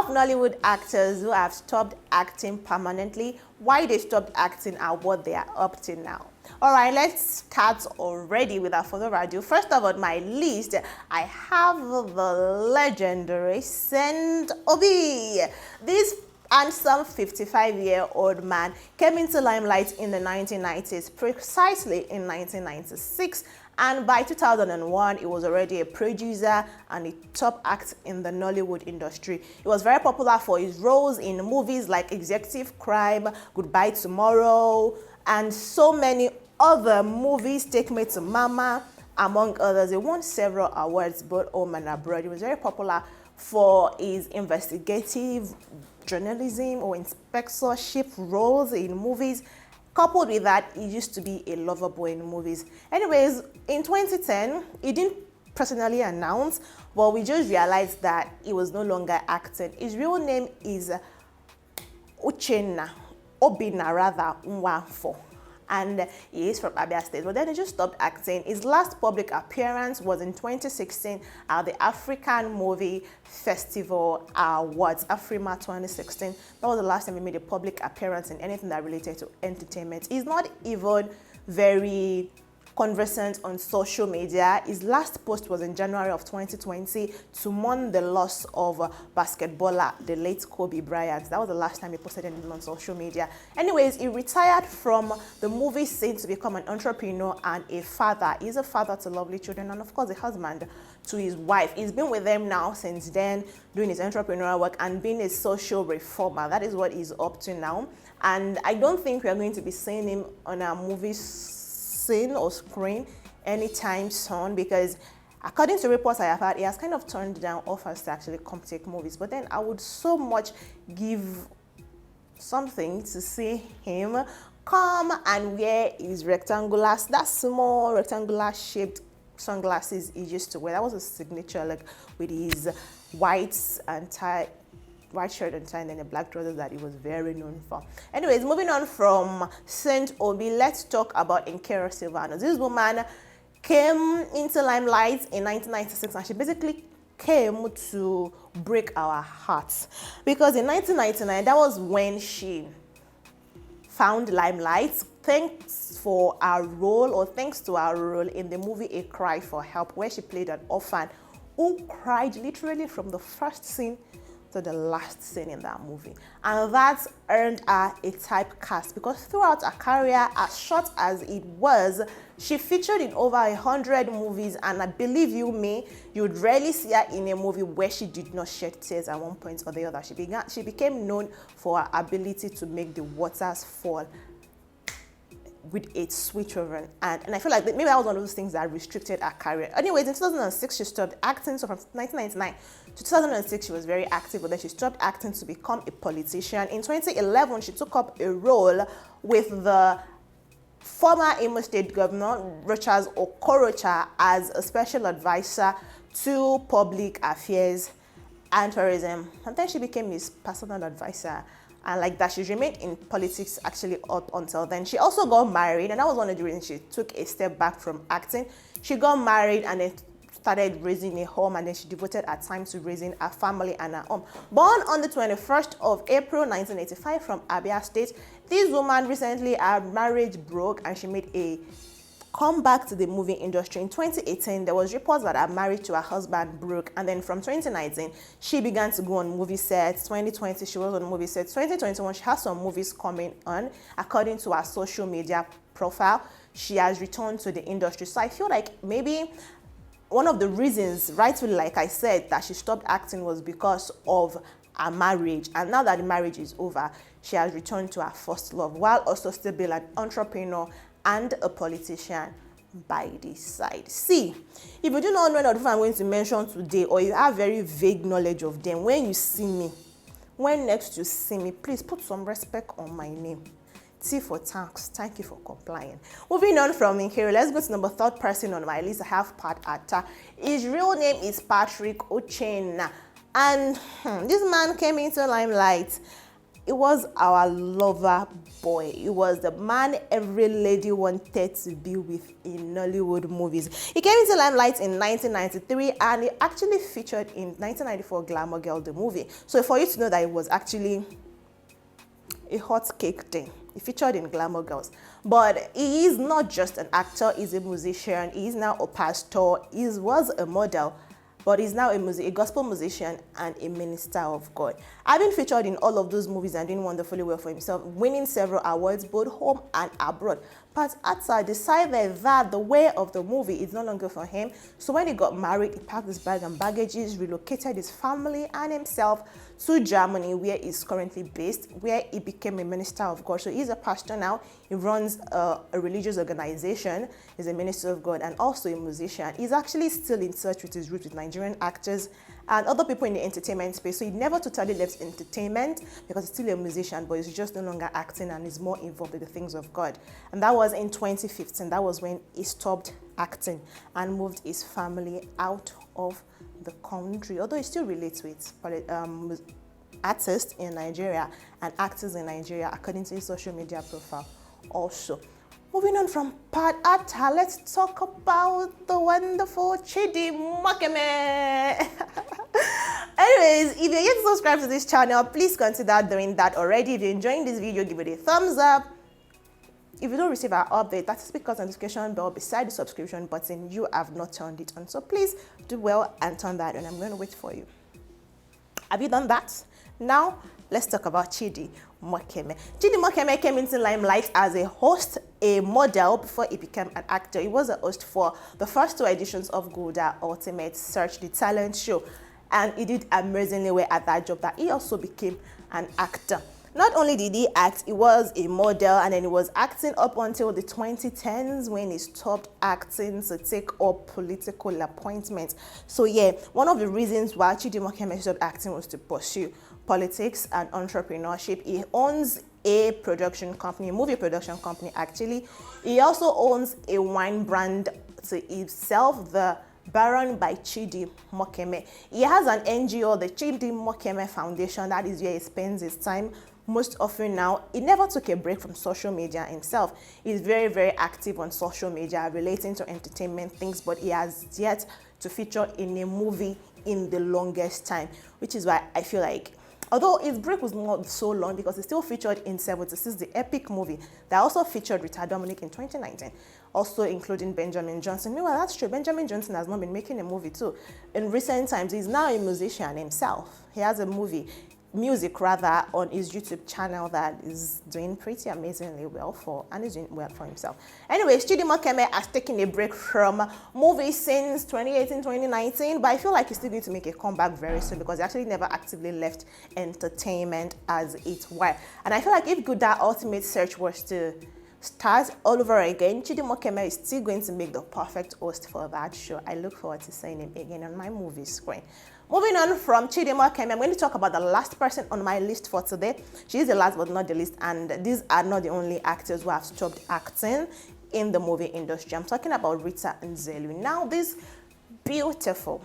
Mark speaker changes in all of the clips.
Speaker 1: Nollywood actors who have stopped acting permanently, why they stopped acting, and what they are up to now. All right, let's start already without further ado. First of all, on my list, I have the legendary Saint Obi. This handsome 55-year-old man came into limelight in the 1990s, precisely in 1996. And by 2001, he was already a producer and a top act in the Nollywood industry. He was very popular for his roles in movies like Executive Crime, Goodbye Tomorrow, and so many other movies, Take Me to Mama, among others. He won several awards both home and abroad. He was very popular for his investigative journalism or inspectorship roles in movies. Coupled with that, he used to be a lover boy in movies. Anyways, in 2010, he didn't personally announce, but we just realized that he was no longer acting. His real name is Obinna Nwanfo, and he is from Abia State. But then he just stopped acting. His last public appearance was in 2016 at the African Movie Festival Awards, Afrima 2016. That was the last time he made a public appearance in anything that related to entertainment. He's not even very conversant on social media. His last post was in January of 2020 to mourn the loss of basketballer, the late Kobe Bryant. That was the last time he posted anything on social media. Anyways, he retired from the movie scene to become an entrepreneur and a father. He's a father to lovely children and of course a husband to his wife. He's been with them now since then, doing his entrepreneurial work and being a social reformer. That is what he's up to now. And I don't think we are going to be seeing him on a movie scene or screen anytime soon, because according to reports I have had, he has kind of turned down offers to actually come take movies. But then I would so much give something to see him come and wear his rectangular, that small rectangular shaped sunglasses he used to wear. That was a signature look with his white shirt and tie and then a black trousers that he was very known for. Anyways, moving on from Saint Obi, let's talk about Nkera Silvano. This woman came into limelight in 1996 and she basically came to break our hearts, because in 1999, that was when she found limelight thanks to our role in the movie A Cry for Help, where she played an orphan who cried literally from the first scene to the last scene in that movie. And that earned her a typecast, because throughout her career, as short as it was, she featured in over 100 movies, and I believe you me, you'd rarely see her in a movie where she did not shed tears at one point or the other. She became known for her ability to make the waters fall with a switch over, and I feel like maybe that was one of those things that restricted her career. Anyways, in 2006 she stopped acting. So from 1999 to 2006 she was very active, but then she stopped acting to become a politician. In 2011 she took up a role with the former Imo State Governor Rochas Okorocha as a special advisor to public affairs and tourism, and then she became his personal advisor. And like that, she remained in politics actually up until then. She also got married, and that was one of the reasons she took a step back from acting. She got married and then started raising a home, and then she devoted her time to raising a family and her home. Born on the 21st of April 1985 from Abia State, this woman recently, her marriage broke and she made a come back to the movie industry. In 2018, there was reports that her marriage to her husband broke, and then from 2019, she began to go on movie sets. 2020, she was on movie sets. 2021, she has some movies coming on. According to her social media profile, she has returned to the industry. So I feel like maybe one of the reasons, rightfully, like I said, that she stopped acting was because of her marriage. And now that the marriage is over, she has returned to her first love, while also still being an entrepreneur and a politician by this side. See, if you do not know the people I'm going to mention today, or you have very vague knowledge of them, when next you see me, please put some respect on my name. T for thanks. Thank you for complying. Moving on from here, let's go to number third person on my list. I have Pat Atta. His real name is Patrick Uchenna, and this man came into limelight it was our lover boy. It was the man every lady wanted to be with in Nollywood movies. He came into limelight in 1993 and he actually featured in 1994 Glamour Girl, the movie. So for you to know that it was actually a hot cake thing. He featured in Glamour Girls. But he is not just an actor, he's a musician, he is now a pastor, he was a model, but he's now a gospel musician and a minister of God. Having featured in all of those movies and doing wonderfully well for himself, winning several awards both home and abroad. But Atta decided that the way of the movie is no longer for him. So when he got married, he packed his bag and baggages, relocated his family and himself to Germany, where he's currently based, where he became a minister of God. So he's a pastor now. He runs a religious organization. He's a minister of God and also a musician. He's actually still in touch with his roots with Nigerian actors and other people in the entertainment space. So he never totally left entertainment because he's still a musician, but he's just no longer acting and is more involved with the things of God. And that was in 2015. That was when he stopped acting and moved his family out of the country, although he still relates with artists in Nigeria and actors in Nigeria, according to his social media profile also. Moving on from Pat Atta, let's talk about the wonderful Chidi Mokeme. Anyways, if you're yet to subscribe to this channel, please consider doing that already. If you're enjoying this video, give it a thumbs up. If you don't receive our update, that is because the notification bell beside the subscription button, you have not turned it on. So please do well and turn that on. I'm going to wait for you. Have you done that? Now, let's talk about Chidi Mokeme. Chidi Mokeme came into limelight as a host, a model, before he became an actor. He was a host for the first 2 editions of Gulda Ultimate Search the Talent Show. And he did amazingly well at that job that he also became an actor. Not only did he act, he was a model, and then he was acting up until the 2010s when he stopped acting to take up political appointments. So yeah, one of the reasons why Chidi Mokeme stopped acting was to pursue politics and entrepreneurship. He owns a production company, a movie production company actually. He also owns a wine brand to himself, the Baron by Chidi Mokeme. He has an NGO, the Chidi Mokeme Foundation. That is where he spends his time most often now. He never took a break from social media himself. He's very, very active on social media relating to entertainment things, but he has yet to feature in a movie in the longest time, which is why I feel like, although his break was not so long because he still featured in 76, the epic movie that also featured Rita Dominic in 2019, also including Benjamin Johnson. Meanwhile, that's true. Benjamin Johnson has not been making a movie too. In recent times, he's now a musician himself. He has a music on his YouTube channel that is doing pretty amazingly well and is doing well for himself. Anyways, Chidi Mokeme has taken a break from movies since 2018-2019, but I feel like he's still going to make a comeback very soon because he actually never actively left entertainment as it were. And I feel like if Gulda Ultimate Search was to start all over again, Chidi Mokeme is still going to make the perfect host for that show. I look forward to seeing him again on my movie screen. Moving on from Chidi Mokeme, I'm going to talk about the last person on my list for today. She is the last but not the least, and these are not the only actors who have stopped acting in the movie industry. I'm talking about Rita Nzelu. Now, this beautiful,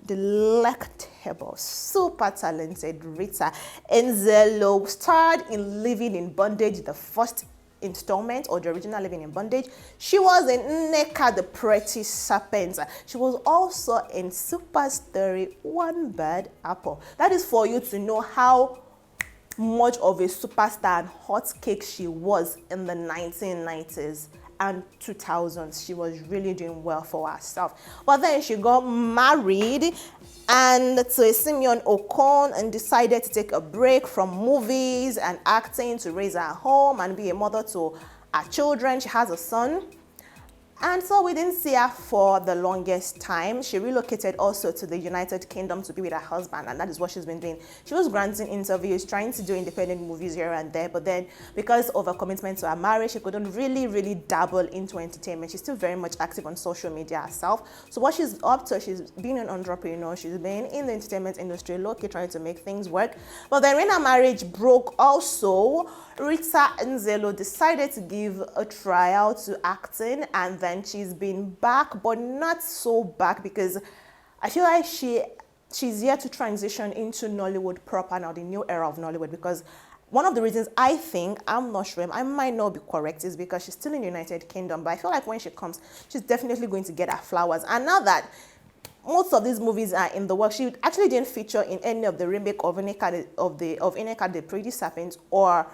Speaker 1: delectable, super talented Rita Nzelu starred in Living in Bondage, the first installment or the original Living in Bondage. She was in Nneka the Pretty Serpent. She was also in Super Story One Bad Apple. That is for you to know how much of a superstar and hot cake she was in the 1990s and 2000s. She was really doing well for herself. But then she got married and to a Simeon Okon and decided to take a break from movies and acting to raise her home and be a mother to her children. She has a son. And so we didn't see her for the longest time. She relocated also to the United Kingdom to be with her husband, and that is what she's been doing. She was granting interviews, trying to do independent movies here and there, but then because of her commitment to her marriage, she couldn't really dabble into entertainment. She's still very much active on social media herself. So what she's up to, she's been an entrepreneur. She's been in the entertainment industry, low-key trying to make things work. But then when her marriage broke also, Rita Nzelu decided to give a trial to acting, and then she's been back, but not so back because I feel like she she's here to transition into Nollywood proper now, the new era of Nollywood, because one of the reasons I think, I'm not sure, I might not be correct, is because she's still in the United Kingdom, but I feel like when she comes, she's definitely going to get her flowers. And now that most of these movies are in the works, she actually didn't feature in any of the remake of Ineka the Pretty Serpent or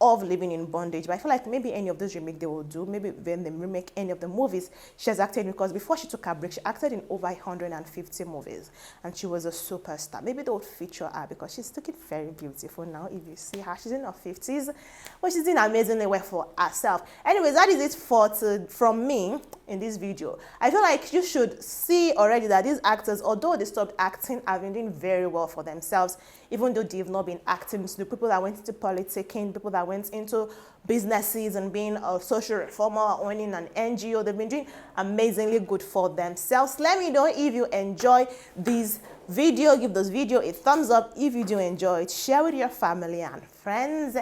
Speaker 1: of Living in Bondage, but I feel like maybe any of those remake they will do, maybe when they remake any of the movies she has acted in, because before she took her break, she acted in over 150 movies, and she was a superstar. Maybe they would feature her because she's looking very beautiful now. If you see her, she's in her 50s, but she's doing amazingly well for herself. Anyways, that is it from me in this video. I feel like you should see already that these actors, although they stopped acting, have been doing very well for themselves, even though they've not been acting. So the people that went into politicking, people that went into businesses and being a social reformer, owning an NGO, they've been doing amazingly good for themselves. Let me know if you enjoy this video. Give this video a thumbs up if you do enjoy it. Share with your family and friends.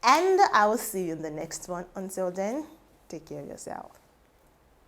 Speaker 1: And I will see you in the next one. Until then, take care of yourself.